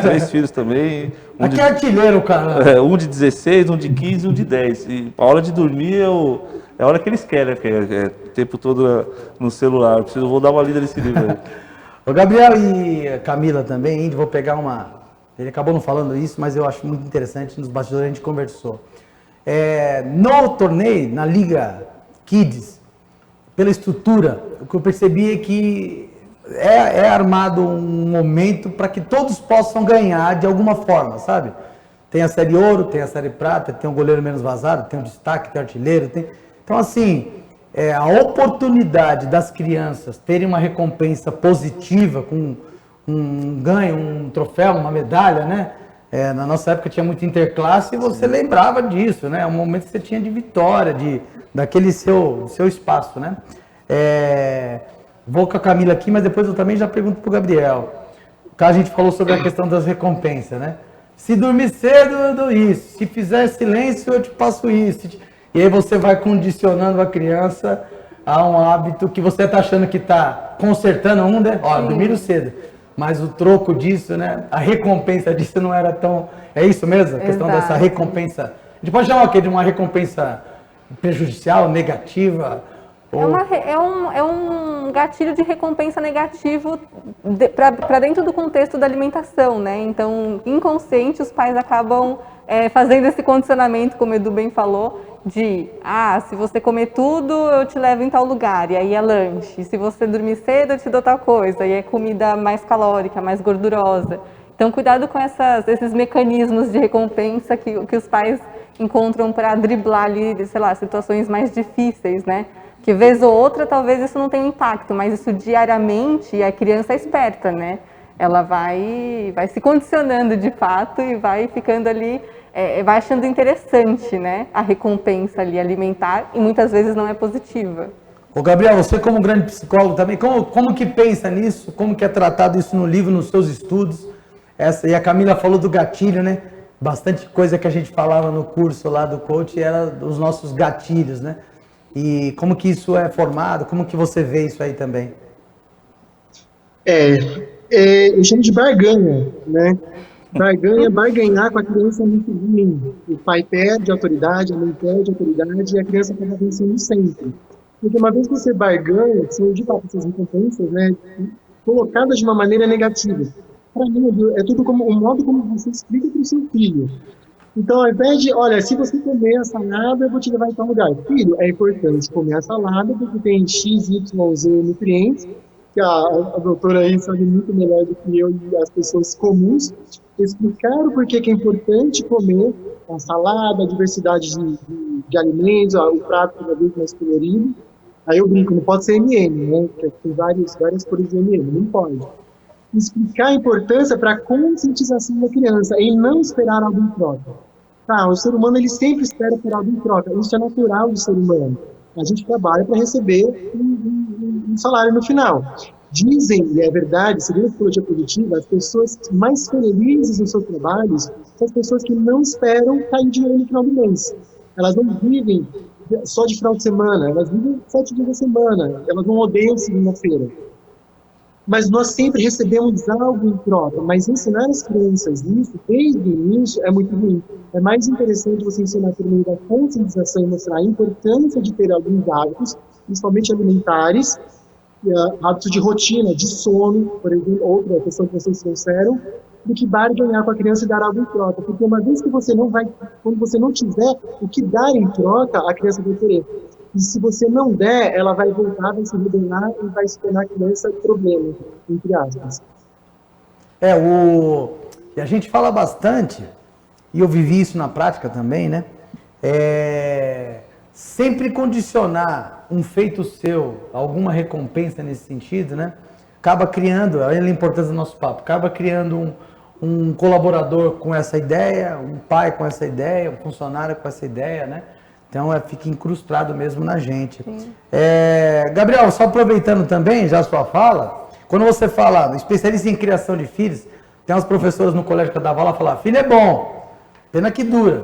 3 filhos também. Aqui é artilheiro, cara. Um de 16, um de 15 e um de 10. E a hora de dormir é a hora que eles querem, porque é o tempo todo no celular. Vou dar uma lida nesse livro aí. O Gabriel e a Camila também, Índio, vou pegar ele acabou não falando isso, mas eu acho muito interessante, nos bastidores a gente conversou. No torneio, na Liga Kids, pela estrutura, o que eu percebi é que é armado um momento para que todos possam ganhar de alguma forma, sabe? Tem a série ouro, tem a série prata, tem o goleiro menos vazado, tem o destaque, tem o artilheiro, Então, assim, a oportunidade das crianças terem uma recompensa positiva, com um ganho, um troféu, uma medalha, né? Na nossa época tinha muito interclasse e você lembrava disso, né? É um momento que você tinha de vitória, daquele seu espaço, né? Vou com a Camila aqui, mas depois eu também já pergunto para o Gabriel. A gente falou sobre a questão das recompensas, né? Se dormir cedo, eu dou isso. Se fizer silêncio, eu te passo isso. E aí você vai condicionando a criança a um hábito que você está achando que está consertando né? Dormiram cedo. Mas o troco disso, né? A recompensa disso não era tão... É isso mesmo? A questão dessa recompensa. A gente pode chamar o quê? De uma recompensa prejudicial, negativa? É um gatilho de recompensa negativo para dentro do contexto da alimentação, né? Então, inconsciente, os pais acabam fazendo esse condicionamento, como o Edu bem falou, de, se você comer tudo, eu te levo em tal lugar, e aí é lanche. Se você dormir cedo, eu te dou tal coisa, e é comida mais calórica, mais gordurosa. Então, cuidado com esses mecanismos de recompensa que os pais encontram para driblar ali, sei lá, situações mais difíceis, né? Que vez ou outra, talvez isso não tenha impacto, mas isso diariamente, a criança é esperta, né? Ela vai se condicionando de fato e vai ficando ali, vai achando interessante, né? A recompensa ali alimentar e muitas vezes não é positiva. Ô Gabriel, você como grande psicólogo também, como que pensa nisso? Como que é tratado isso no livro, nos seus estudos? E a Camila falou do gatilho, né? Bastante coisa que a gente falava no curso lá do coach era os nossos gatilhos, né? E como que isso é formado? Como que você vê isso aí também? Eu chamo de barganha, né? Barganhar com a criança é muito ruim. O pai perde autoridade, a mãe perde autoridade e a criança acaba vencendo sempre. Porque uma vez que você barganha, você de fato essas recompensas, né? Colocadas de uma maneira negativa. Para mim, é tudo como o modo como você explica para o seu filho. Então, ao invés de, olha, se você comer a salada, eu vou te levar em tal lugar. Filho, é importante comer a salada, porque tem X, Y, Z nutrientes, que a doutora aí sabe muito melhor do que eu e as pessoas comuns, explicar o porquê que é importante comer a salada, a diversidade de alimentos, o prato cada vez mais colorido. Aí eu brinco, não pode ser MM, né? Porque tem várias cores de MM, não pode. Explicar a importância para a conscientização da criança e não esperar algo em troca. O ser humano ele sempre espera por algo em troca. Isso é natural do ser humano. A gente trabalha para receber um salário no final. Dizem, e é verdade, segundo a psicologia positiva, as pessoas mais felizes nos seus trabalhos são as pessoas que não esperam cair dinheiro no final do mês. Elas não vivem só de final de semana, elas vivem 7 dias da semana, elas não odeiam segunda-feira. Mas nós sempre recebemos algo em troca, mas ensinar as crianças isso, desde o início, é muito ruim. É mais interessante você ensinar por meio da conscientização e mostrar a importância de ter alguns hábitos, principalmente alimentares, hábitos de rotina, de sono, por exemplo, outra questão que vocês trouxeram, do que barganhar com a criança e dar algo em troca. Porque uma vez que você não vai, quando você não tiver o que dar em troca, a criança vai querer. E se você não der, ela vai voltar, vai se rebelar e vai se tornar criança problema, entre aspas. E a gente fala bastante, e eu vivi isso na prática também, né? Sempre condicionar um feito seu, alguma recompensa nesse sentido, né? Acaba criando, olha a importância do nosso papo, acaba criando um colaborador com essa ideia, um pai com essa ideia, um funcionário com essa ideia, né? Então, fica incrustado mesmo na gente. Gabriel, só aproveitando também, já a sua fala, quando você fala especialista em criação de filhos, tem umas professoras no colégio que eu dava aula que falavam, filho é bom, pena que dura.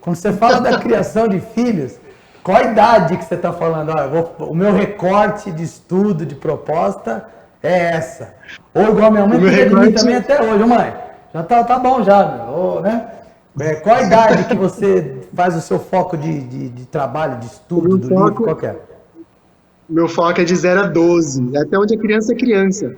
Quando você fala da criação de filhos, qual a idade que você está falando? O meu recorte de estudo, de proposta é essa. Ou igual a minha mãe queria de mim também até hoje, mãe, já tá bom já, né? Qual a idade que você faz o seu foco de trabalho, de estudo, do livro, qual que é? Meu foco é de 0 a 12, até onde a criança é criança.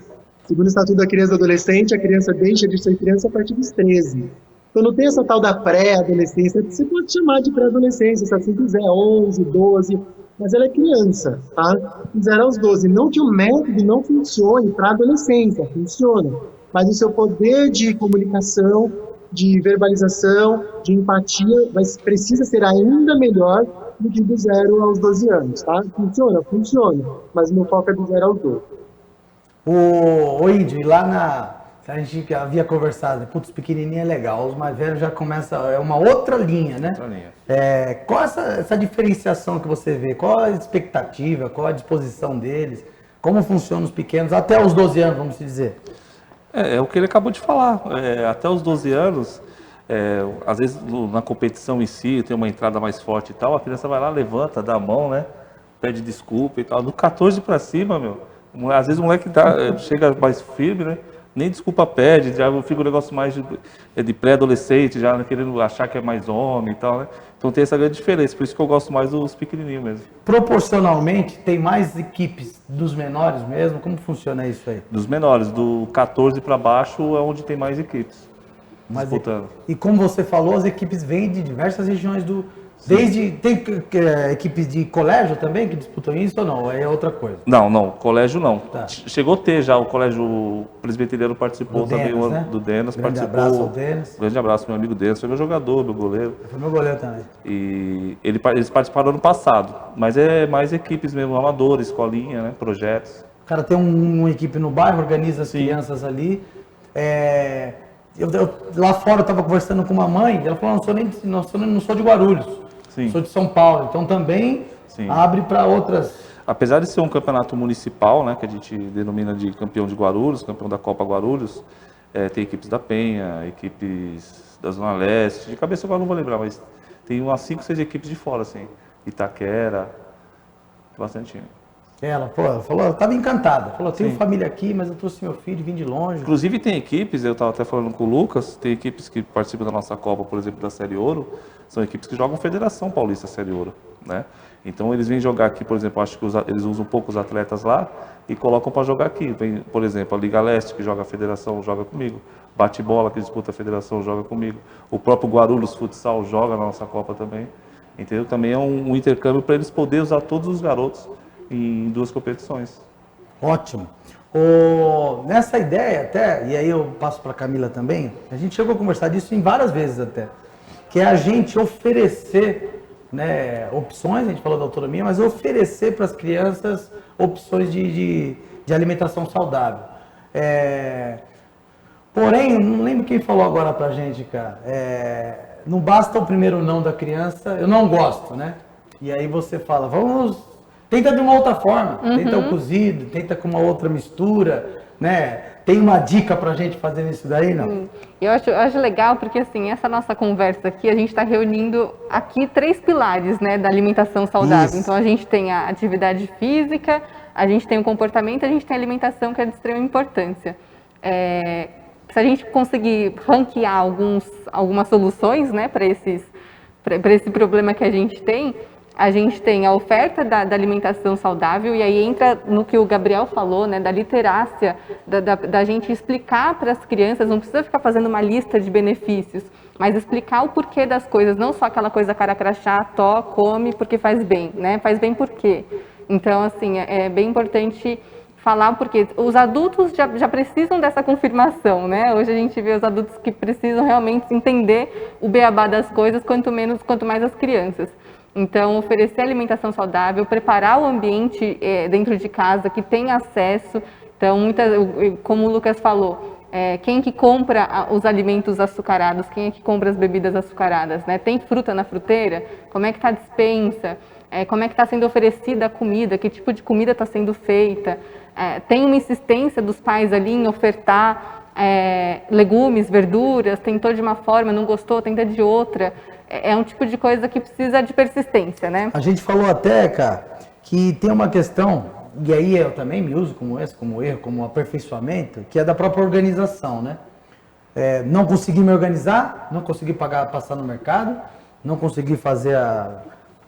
Segundo o Estatuto da Criança e do Adolescente, a criança deixa de ser criança a partir dos 13. Então não tem essa tal da pré-adolescência, você pode chamar de pré-adolescência, se assim quiser, 11, 12, mas ela é criança, tá? De 0 aos 12. Não que o método não funcione para a adolescência, funciona, mas o seu poder de comunicação, de verbalização, de empatia, precisa ser ainda melhor do que do 0 aos 12 anos, tá? Funciona, mas o meu foco é do 0 aos 12. O Índio, lá a gente havia conversado, putz, pequenininho é legal, os mais velhos já começam, é uma outra linha, né? Qual essa diferenciação que você vê? Qual a expectativa, qual a disposição deles? Como funcionam os pequenos até os 12 anos, vamos dizer? É o que ele acabou de falar. Até os 12 anos, às vezes na competição em si, tem uma entrada mais forte e tal, a criança vai lá, levanta, dá a mão, né? Pede desculpa e tal. Do 14 para cima, às vezes o moleque chega mais firme, né? Nem desculpa pede, já fica um negócio mais de pré-adolescente, já querendo achar que é mais homem e tal, né? Então tem essa grande diferença, por isso que eu gosto mais dos pequenininhos mesmo. Proporcionalmente, tem mais equipes dos menores mesmo? Como funciona isso aí? Dos menores, do 14 para baixo é onde tem mais equipes disputando. E como você falou, as equipes vêm de diversas regiões do... Desde, tem equipes de colégio também que disputam isso ou não? É outra coisa? Não, colégio não. Tá. Chegou a ter já, o colégio presbiteriano participou do também, Denas, né? do Denas. Grande participou. Abraço ao Denas. Grande abraço, meu amigo Denas, foi meu jogador, meu goleiro. Foi meu goleiro também. E eles participaram ano passado, mas é mais equipes mesmo, amadores, escolinha, né, projetos. O cara tem uma equipe no bairro, organiza as crianças ali. Lá fora eu estava conversando com uma mãe, ela falou, não sou de Guarulhos. Sim. Sou de São Paulo, então também abre para outras. Apesar de ser um campeonato municipal, né, que a gente denomina de campeão de Guarulhos, campeão da Copa Guarulhos, tem equipes da Penha, equipes da Zona Leste, de cabeça agora não vou lembrar, mas tem umas 5, 6 equipes de fora, assim, Itaquera, bastante time. Ela falou, eu estava encantada, falou, tenho família aqui, mas eu trouxe meu filho, vim de longe. Inclusive tem equipes, eu estava até falando com o Lucas, tem equipes que participam da nossa Copa, por exemplo, da Série Ouro, são equipes que jogam Federação Paulista Série Ouro, né? Então eles vêm jogar aqui, por exemplo, acho que eles usam um pouco os atletas lá e colocam para jogar aqui. Vem, por exemplo, a Liga Leste, que joga a Federação, joga comigo. Bate-bola, que disputa a Federação, joga comigo. O próprio Guarulhos Futsal joga na nossa Copa também. Entendeu? Também é um intercâmbio para eles poderem usar todos os garotos em 2 competições. Ótimo. Nessa ideia até, e aí eu passo para a Camila também, a gente chegou a conversar disso em várias vezes até, que é a gente oferecer, né, opções, a gente falou da autonomia, mas oferecer para as crianças opções de alimentação saudável. Porém, não lembro quem falou agora para a gente, cara, não basta o primeiro não da criança, eu não gosto, né? E aí você fala, tenta de uma outra forma, tenta o cozido, tenta com uma outra mistura, né? Tem uma dica pra gente fazer isso daí, não? Eu acho legal porque, assim, essa nossa conversa aqui, a gente está reunindo aqui 3 pilares, né, da alimentação saudável. Isso. Então, a gente tem a atividade física, a gente tem o comportamento, a gente tem a alimentação, que é de extrema importância. Se a gente conseguir ranquear algumas soluções, né, para esse problema que a gente tem a oferta da alimentação saudável, e aí entra no que o Gabriel falou, né, da literácia, da gente explicar para as crianças, não precisa ficar fazendo uma lista de benefícios, mas explicar o porquê das coisas, não só aquela coisa cara crachá, come porque faz bem, né, faz bem por quê. Então, assim, é bem importante falar, porque os adultos já precisam dessa confirmação, né? Hoje a gente vê os adultos que precisam realmente entender o beabá das coisas, quanto mais as crianças. Então, oferecer alimentação saudável, preparar o ambiente dentro de casa que tem acesso. Então, como o Lucas falou, quem que compra os alimentos açucarados, quem é que compra as bebidas açucaradas, né? Tem fruta na fruteira? Como é que está a despensa? Como é que está sendo oferecida a comida? Que tipo de comida está sendo feita? Tem uma insistência dos pais ali em ofertar legumes, verduras, tentou de uma forma, não gostou, tenta de outra. É um tipo de coisa que precisa de persistência, né? A gente falou até, cara, que tem uma questão, e aí eu também me uso como erro, como aperfeiçoamento, que é da própria organização, né? Não consegui me organizar, não consegui passar no mercado, não consegui fazer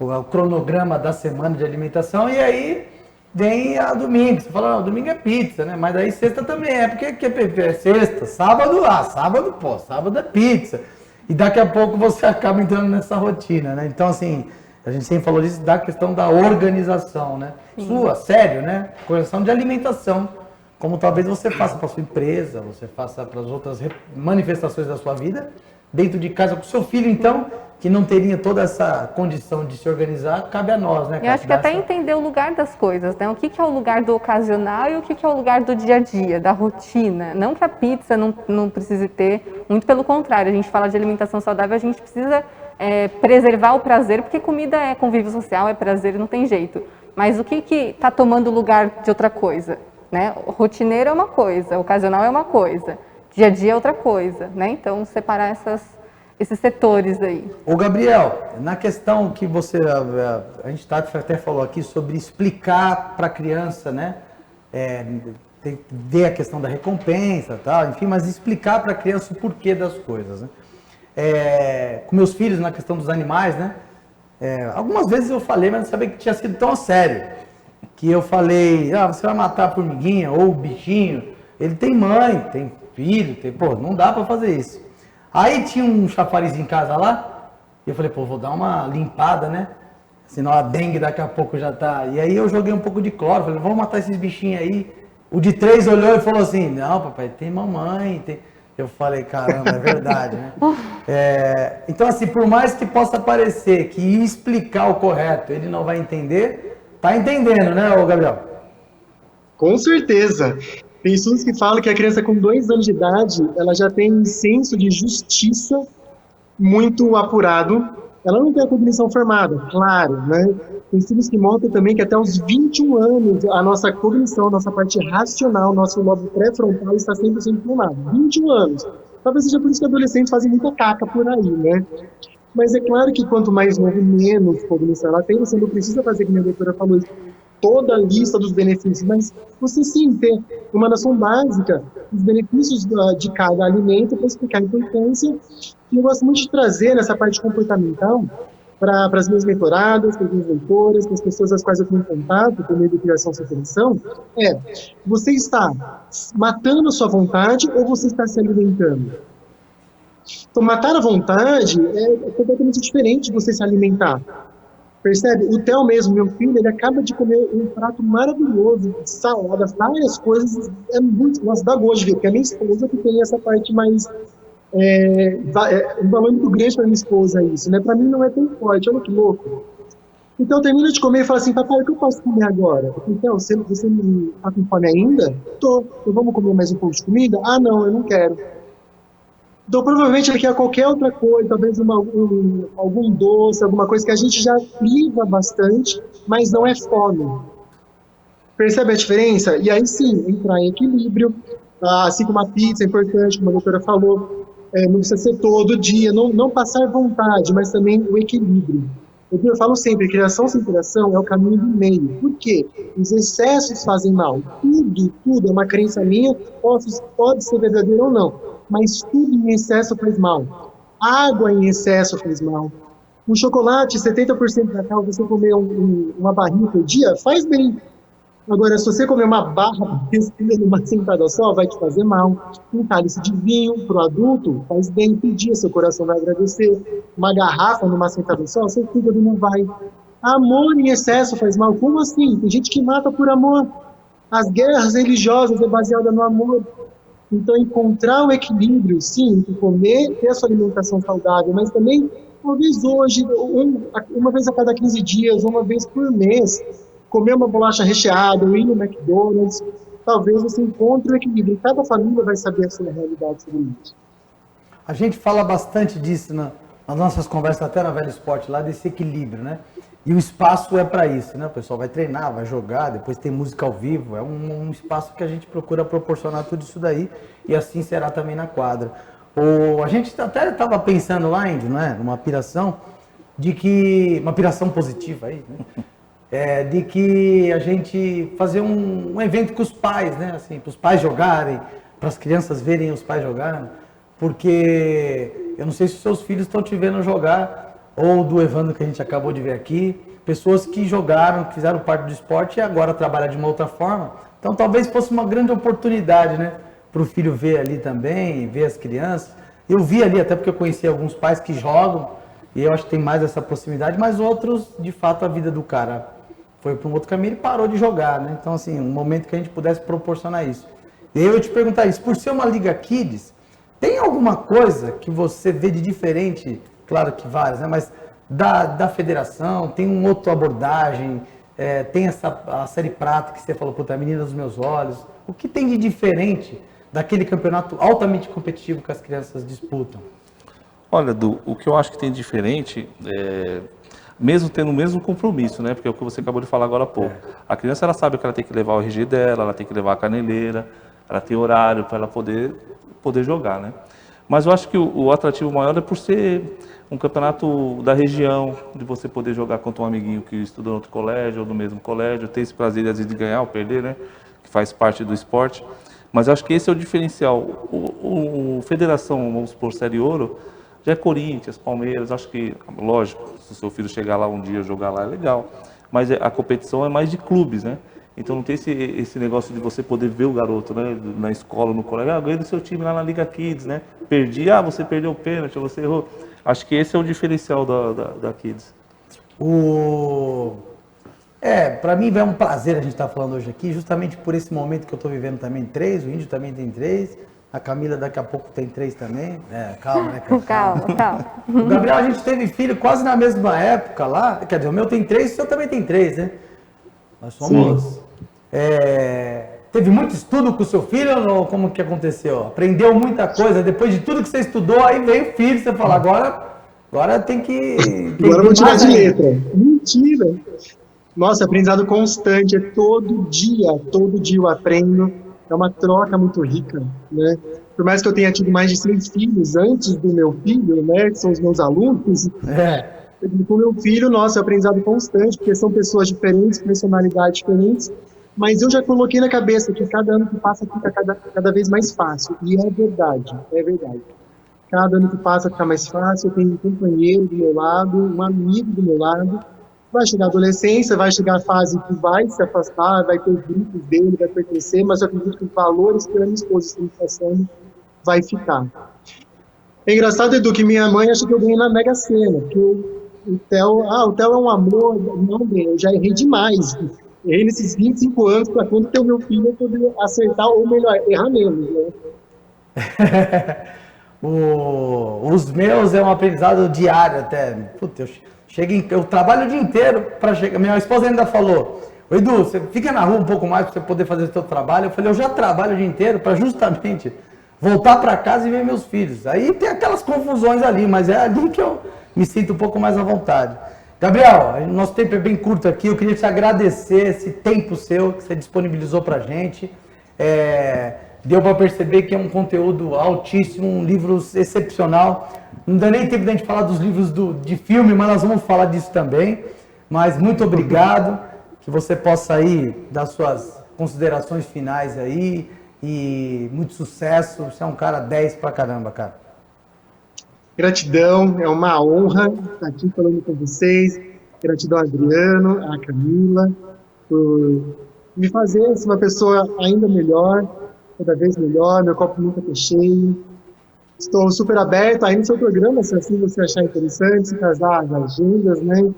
o cronograma da semana de alimentação, e aí vem a domingo. Você fala, não, domingo é pizza, né? Mas daí sexta também porque é sexta, sábado sábado é pizza. E daqui a pouco você acaba entrando nessa rotina, né? Então, assim, a gente sempre falou disso, da questão da organização, né? Sim. Sério, né? Organização de alimentação, como talvez você faça para sua empresa, você faça para as outras manifestações da sua vida, dentro de casa com seu filho, então, que não teria toda essa condição de se organizar, cabe a nós, né? Eu acho que até entender o lugar das coisas, né? O que é o lugar do ocasional e o que é o lugar do dia a dia, da rotina. Não que a pizza não precise ter, muito pelo contrário, a gente fala de alimentação saudável, a gente precisa preservar o prazer, porque comida é convívio social, é prazer, não tem jeito. Mas o que está tomando o lugar de outra coisa, né? Rotineiro é uma coisa, ocasional é uma coisa, dia a dia é outra coisa, né? Então, separar esses setores aí. Ô Gabriel, na questão que a gente até falou aqui sobre explicar para a criança, né? Tem que ver a questão da recompensa, tal, enfim, mas explicar para a criança o porquê das coisas, né? Com meus filhos, na questão dos animais, né? Algumas vezes eu falei, mas não sabia que tinha sido tão sério. Que eu falei, você vai matar a formiguinha ou o bichinho, ele tem mãe, tem filho, não dá para fazer isso. Aí tinha um chafariz em casa lá, e eu falei, vou dar uma limpada, né? Senão a dengue daqui a pouco já tá. E aí eu joguei um pouco de cloro, falei, vamos matar esses bichinhos aí. O de 3 olhou e falou assim, não, papai, tem mamãe, tem... Eu falei, caramba, é verdade, né? Então, assim, por mais que possa parecer que explicar o correto ele não vai entender, tá entendendo, né, Gabriel? Com certeza. Tem estudos que falam que a criança com 2 anos de idade, ela já tem um senso de justiça muito apurado. Ela não tem a cognição formada, claro, né? Tem estudos que mostram também que até os 21 anos, a nossa cognição, a nossa parte racional, nosso lobo pré-frontal está 100% formado. 21 anos. Talvez seja por isso que adolescentes fazem muita caca por aí, né? Mas é claro que quanto mais novo, menos cognição ela tem. Você não precisa fazer, como a doutora falou, toda a lista dos benefícios, mas você sim ter uma noção básica dos benefícios de cada alimento para explicar a importância. E eu gosto muito de trazer nessa parte comportamental para as minhas mentoradas, para as minhas leitoras, para as pessoas às quais eu tenho contato por meio de criação sem seleção, você está matando a sua vontade ou você está se alimentando? Então, matar a vontade é completamente diferente de você se alimentar. Percebe? O Theo mesmo, meu filho, ele acaba de comer um prato maravilhoso, de salada, várias coisas, nossa, dá gosto de ver, porque a minha esposa que tem essa parte mais, um valor muito grande para minha esposa isso, né? Para mim não é tão forte, olha que louco. Então termina de comer e fala assim, papai, o que eu posso comer agora? Eu falei, Theo, você não tá com fome ainda? Tô. Então vamos comer mais um pouco de comida? Ah, não, eu não quero. Então, provavelmente ele quer qualquer outra coisa, talvez algum doce, alguma coisa que a gente já priva bastante, mas não é fome. Percebe a diferença? E aí sim, entrar em equilíbrio, Assim como a pizza é importante, como a doutora falou, não precisa ser todo dia, não passar vontade, mas também o equilíbrio. Eu falo sempre, criação sem interação é o caminho do meio. Por quê? Os excessos fazem mal. Tudo é uma crença minha, pode ser verdadeiro ou não, mas tudo em excesso faz mal. Água em excesso faz mal. Um chocolate, 70% da cal, você comer uma barrinha por dia, faz bem. Agora, se você comer uma barra numa sentada só, vai te fazer mal. Um cálice de vinho para o adulto faz bem, pedir, seu coração vai agradecer. Uma garrafa numa sentada só, seu fígado não vai. Amor em excesso faz mal. Como assim? Tem gente que mata por amor. As guerras religiosas é baseada no amor. Então, encontrar o equilíbrio, sim, comer, ter a sua alimentação saudável, mas também, talvez hoje, uma vez a cada 15 dias, uma vez por mês, comer uma bolacha recheada, ou ir no McDonald's, talvez você encontre o equilíbrio. Cada família vai saber a sua realidade sobre isso. A gente fala bastante disso nas nossas conversas, até na Velho Esporte, lá desse equilíbrio, né? E o espaço é para isso, né? O pessoal vai treinar, vai jogar, depois tem música ao vivo, é um espaço que a gente procura proporcionar tudo isso daí, e assim será também na quadra. A gente até estava pensando lá, Índio, né? Uma piração, uma piração positiva aí, né? De que a gente fazer um evento com os pais, né? Assim, para os pais jogarem, para as crianças verem os pais jogarem, porque eu não sei se os seus filhos estão te vendo jogar, ou do Evandro que a gente acabou de ver aqui, pessoas que jogaram, que fizeram parte do esporte e agora trabalham de uma outra forma. Então talvez fosse uma grande oportunidade, né? Para o filho ver ali também, ver as crianças. Eu vi ali, até porque eu conheci alguns pais que jogam, e eu acho que tem mais essa proximidade, mas outros, de fato, a vida do cara foi para um outro caminho e parou de jogar, né? Então, assim, um momento que a gente pudesse proporcionar isso. E aí eu ia te perguntar isso, por ser uma Liga Kids, tem alguma coisa que você vê de diferente, claro que várias, né? Mas da federação, tem uma outra abordagem, tem a Série Prata que você falou, puta, a menina dos meus olhos. O que tem de diferente daquele campeonato altamente competitivo que as crianças disputam? Olha, o que eu acho que tem de diferente mesmo tendo o mesmo compromisso, né? Porque é o que você acabou de falar agora há pouco. A criança, ela sabe que ela tem que levar o RG dela, ela tem que levar a caneleira, ela tem horário para ela poder jogar, né? Mas eu acho que o atrativo maior é por ser um campeonato da região, de você poder jogar contra um amiguinho que estuda no outro colégio ou no mesmo colégio, ter esse prazer às vezes de ganhar ou perder, né? Que faz parte do esporte. Mas eu acho que esse é o diferencial. O Federação, vamos supor, Série Ouro, já é Corinthians, Palmeiras, acho que, lógico, se o seu filho chegar lá um dia jogar lá é legal, mas a competição é mais de clubes, né? Então não tem esse negócio de você poder ver o garoto, né? Na escola, no colégio, ganhei do seu time lá na Liga Kids, né? Perdi, você perdeu o pênalti, você errou. Acho que esse é o diferencial da Kids. Para mim é um prazer a gente estar falando hoje aqui, justamente por esse momento que eu estou vivendo também 3, o Índio também tem 3, a Camila daqui a pouco tem 3 também. Calma, né? Calma. O Gabriel, a gente teve filho quase na mesma época lá, quer dizer, o meu tem 3, o seu também tem 3, né? Nós somos... Teve muito estudo com o seu filho ou como que aconteceu? Aprendeu muita coisa, depois de tudo que você estudou, aí veio o filho, você fala, agora tem que... Agora eu vou tirar de letra. Mentira! Nossa, aprendizado constante, todo dia eu aprendo, é uma troca muito rica, né? Por mais que eu tenha tido mais de 6 filhos antes do meu filho, né, que são os meus alunos, com meu filho, nossa, é aprendizado constante, porque são pessoas diferentes, personalidades diferentes, mas eu já coloquei na cabeça que cada ano que passa fica cada vez mais fácil, e é verdade. Cada ano que passa fica mais fácil, eu tenho um companheiro do meu lado, um amigo do meu lado. Vai chegar a adolescência, vai chegar a fase que vai se afastar, vai ter os grupos dele, vai pertencer, mas eu acredito que os valores que a minha esposa está me passando vai ficar. É engraçado, Edu, que minha mãe acha que eu ganhei na Mega Sena, porque o Theo é um amor, não, eu já errei demais. Errei nesses 25 anos para quando ter o meu filho eu poder acertar, ou melhor, errar menos, né? Os meus é um aprendizado diário até. Puta, eu trabalho o dia inteiro para chegar. Minha esposa ainda falou, Edu, você fica na rua um pouco mais para você poder fazer o seu trabalho. Eu falei, eu já trabalho o dia inteiro para justamente voltar para casa e ver meus filhos. Aí tem aquelas confusões ali, mas é ali que eu me sinto um pouco mais à vontade. Gabriel, nosso tempo é bem curto aqui, eu queria te agradecer esse tempo seu que você disponibilizou para a gente. Deu para perceber que é um conteúdo altíssimo, um livro excepcional. Não dá nem tempo de a gente falar dos livros de filme, mas nós vamos falar disso também. Mas muito obrigado, que você possa aí dar suas considerações finais aí e muito sucesso. Você é um cara 10 pra caramba, cara. Gratidão, é uma honra estar aqui falando com vocês. Gratidão a Adriano, a Camila, por me fazer ser uma pessoa ainda melhor, cada vez melhor, meu copo nunca está cheio. Estou super aberto aí no seu programa, se assim você achar interessante, se casar as agendas, né?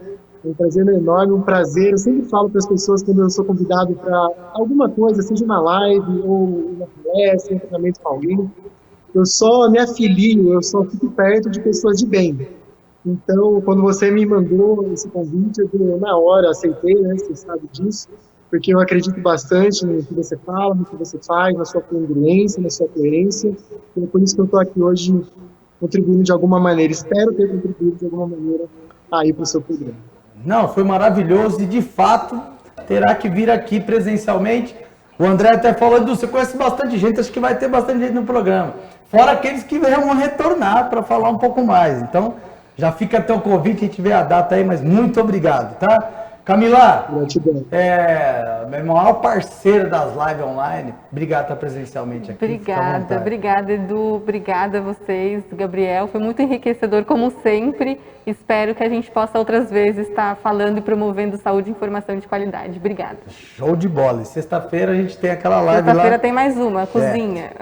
É um prazer enorme, um prazer. Eu sempre falo para as pessoas quando eu sou convidado para alguma coisa, seja uma live ou uma palestra, um treinamento com alguém, eu só me afilio, eu só fico perto de pessoas de bem. Então, quando você me mandou esse convite, eu na hora aceitei, né? Você sabe disso, porque eu acredito bastante no que você fala, no que você faz, na sua congruência, na sua coerência. E é por isso que eu estou aqui hoje contribuindo de alguma maneira. Espero ter contribuído de alguma maneira aí para o seu programa. Não, foi maravilhoso e de fato terá que vir aqui presencialmente. O André até falou, Edu, você conhece bastante gente, acho que vai ter bastante gente no programa. Fora aqueles que vão retornar para falar um pouco mais. Então, já fica até o convite, a gente vê a data aí, mas muito obrigado, tá? Camila, meu maior parceiro das lives online, obrigado por estar presencialmente aqui. Obrigada, Edu, obrigada a vocês, Gabriel, foi muito enriquecedor como sempre, espero que a gente possa outras vezes estar falando e promovendo saúde e informação de qualidade, obrigada. Show de bola, e sexta-feira a gente tem aquela live lá. Sexta-feira tem mais uma, cozinha.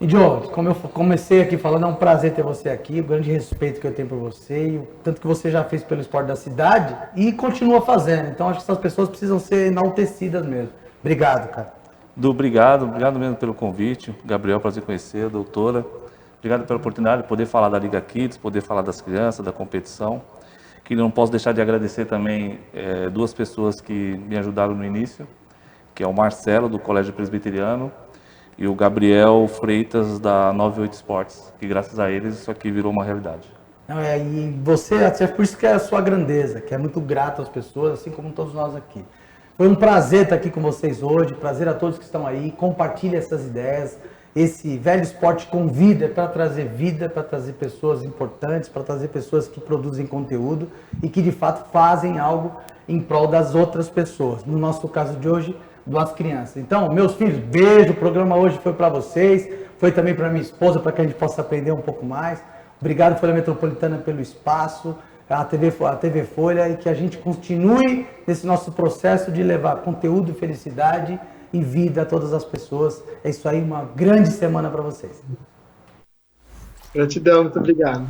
E, Joe, como eu comecei aqui falando, é um prazer ter você aqui, o grande respeito que eu tenho por você, e o tanto que você já fez pelo esporte da cidade e continua fazendo. Então, acho que essas pessoas precisam ser enaltecidas mesmo. Obrigado, cara. Obrigado mesmo pelo convite. Gabriel, prazer conhecer, doutora. Obrigado pela oportunidade de poder falar da Liga Kids, poder falar das crianças, da competição. Que não posso deixar de agradecer também duas pessoas que me ajudaram no início, que é o Marcelo, do Colégio Presbiteriano, e o Gabriel Freitas, da 98 Esportes, que graças a eles isso aqui virou uma realidade. E você, é por isso que é a sua grandeza, que é muito grato às pessoas, assim como todos nós aqui. Foi um prazer estar aqui com vocês hoje, prazer a todos que estão aí, compartilhe essas ideias. Esse velho esporte convida para trazer vida, para trazer pessoas importantes, para trazer pessoas que produzem conteúdo e que de fato fazem algo em prol das outras pessoas. No nosso caso de hoje, das crianças. Então, meus filhos, beijo, o programa hoje foi para vocês, foi também para minha esposa, para que a gente possa aprender um pouco mais. Obrigado, Folha Metropolitana, pelo espaço, a TV Folha, e que a gente continue nesse nosso processo de levar conteúdo, felicidade e vida a todas as pessoas. É isso aí, uma grande semana para vocês. Gratidão, muito obrigado.